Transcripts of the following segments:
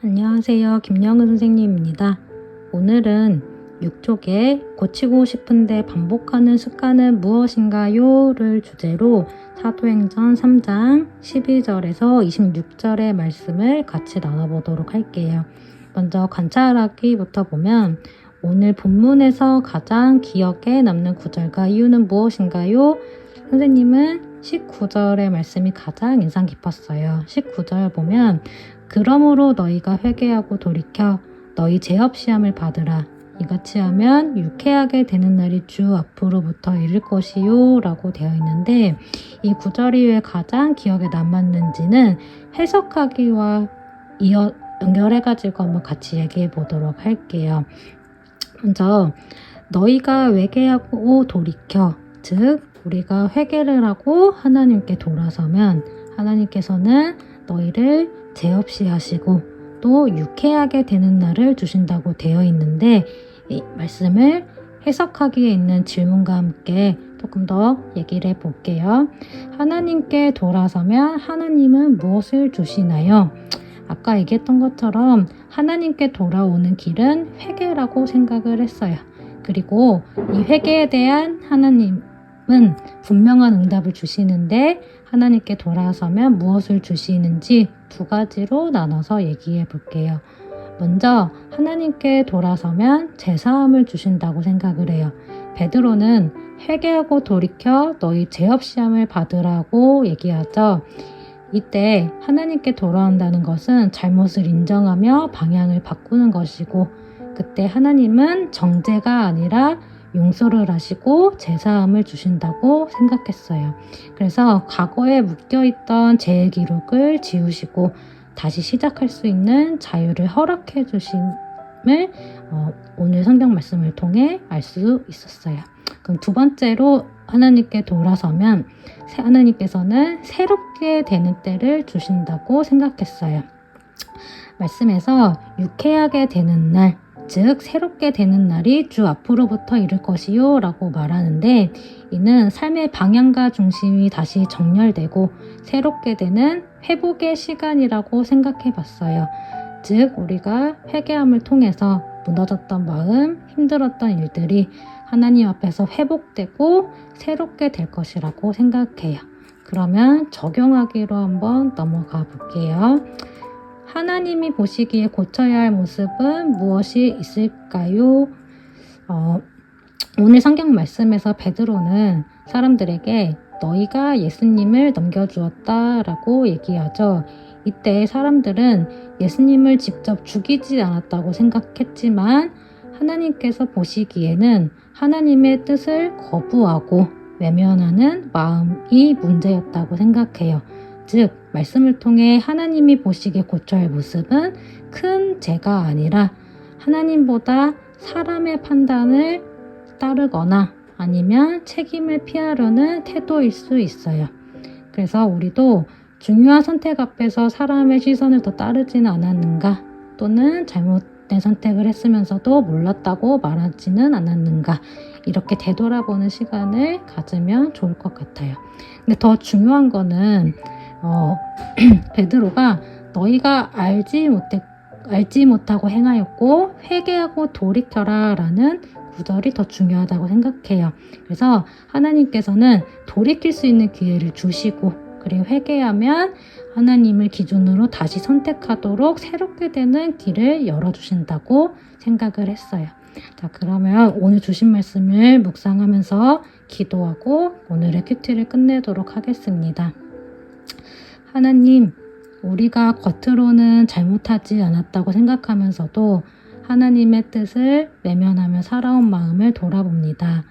안녕하세요. 김영은 선생님입니다. 오늘은 6쪽에 고치고 싶은데 반복하는 습관은 무엇인가요? 를 주제로 사도행전 3장 12절에서 26절의 말씀을 같이 나눠보도록 할게요. 먼저 관찰하기부터 보면 오늘 본문에서 가장 기억에 남는 구절과 이유는 무엇인가요? 선생님은 19절의 말씀이 가장 인상 깊었어요. 19절 보면 그러므로 너희가 회개하고 돌이켜 너희 죄업 시험을 받으라. 이같이 하면 유쾌하게 되는 날이 주 앞으로부터 이를 것이요 라고 되어 있는데 이 구절이 왜 가장 기억에 남았는지는 해석하기와 연결해가지고 한번 같이 얘기해 보도록 할게요. 먼저 너희가 회개하고 돌이켜, 즉 우리가 회개를 하고 하나님께 돌아서면 하나님께서는 너희를 죄 없이 하시고 또 유쾌하게 되는 날을 주신다고 되어 있는데 이 말씀을 해석하기에 있는 질문과 함께 조금 더 얘기를 해볼게요. 하나님께 돌아서면 하나님은 무엇을 주시나요? 아까 얘기했던 것처럼 하나님께 돌아오는 길은 회개라고 생각을 했어요. 그리고 이 회개에 대한 하나님은 분명한 응답을 주시는데 하나님께 돌아서면 무엇을 주시는지 두 가지로 나눠서 얘기해 볼게요. 먼저 하나님께 돌아서면 제사함을 주신다고 생각을 해요. 베드로는 회개하고 돌이켜 너희 죄업 시험을 받으라고 얘기하죠. 이때 하나님께 돌아온다는 것은 잘못을 인정하며 방향을 바꾸는 것이고 그때 하나님은 정죄가 아니라 용서를 하시고 제사함을 주신다고 생각했어요. 그래서 과거에 묶여있던 죄의 기록을 지우시고 다시 시작할 수 있는 자유를 허락해 주심을 오늘 성경 말씀을 통해 알 수 있었어요. 그럼 두 번째로 하나님께 돌아서면 하나님께서는 새롭게 되는 때를 주신다고 생각했어요. 말씀에서 유쾌하게 되는 날, 즉 새롭게 되는 날이 주 앞으로부터 이를 것이요 라고 말하는데 이는 삶의 방향과 중심이 다시 정렬되고 새롭게 되는 회복의 시간이라고 생각해 봤어요. 즉 우리가 회개함을 통해서 무너졌던 마음, 힘들었던 일들이 하나님 앞에서 회복되고 새롭게 될 것이라고 생각해요. 그러면 적용하기로 한번 넘어가 볼게요. 하나님이 보시기에 고쳐야 할 모습은 무엇이 있을까요? 오늘 성경 말씀에서 베드로는 사람들에게 너희가 예수님을 넘겨주었다라고 얘기하죠. 이때 사람들은 예수님을 직접 죽이지 않았다고 생각했지만 하나님께서 보시기에는 하나님의 뜻을 거부하고 외면하는 마음이 문제였다고 생각해요. 즉 말씀을 통해 하나님이 보시기에 고쳐야 할 모습은 큰 죄가 아니라 하나님보다 사람의 판단을 따르거나 아니면 책임을 피하려는 태도일 수 있어요. 그래서 우리도 중요한 선택 앞에서 사람의 시선을 더 따르지는 않았는가, 또는 잘못된 선택을 했으면서도 몰랐다고 말하지는 않았는가, 이렇게 되돌아보는 시간을 가지면 좋을 것 같아요. 근데 더 중요한 거는 베드로가 너희가 알지 못하고 행하였고 회개하고 돌이켜라 라는 구절이 더 중요하다고 생각해요. 그래서 하나님께서는 돌이킬 수 있는 기회를 주시고 그리고 회개하면 하나님을 기준으로 다시 선택하도록 새롭게 되는 길을 열어주신다고 생각을 했어요. 자, 그러면 오늘 주신 말씀을 묵상하면서 기도하고 오늘의 큐티를 끝내도록 하겠습니다. 하나님, 우리가 겉으로는 잘못하지 않았다고 생각하면서도 하나님의 뜻을 외면하며 살아온 마음을 돌아봅니다.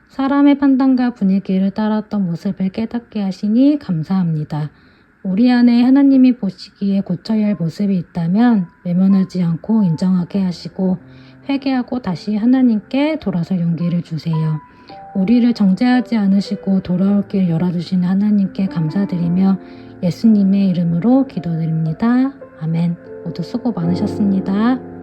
사람의 판단과 분위기를 따랐던 모습을 깨닫게 하시니 감사합니다. 우리 안에 하나님이 보시기에 고쳐야 할 모습이 있다면 외면하지 않고 인정하게 하시고 회개하고 다시 하나님께 돌아설 용기를 주세요. 우리를 정죄하지 않으시고 돌아올 길 열어주시는 하나님께 감사드리며 예수님의 이름으로 기도드립니다. 아멘. 모두 수고 많으셨습니다.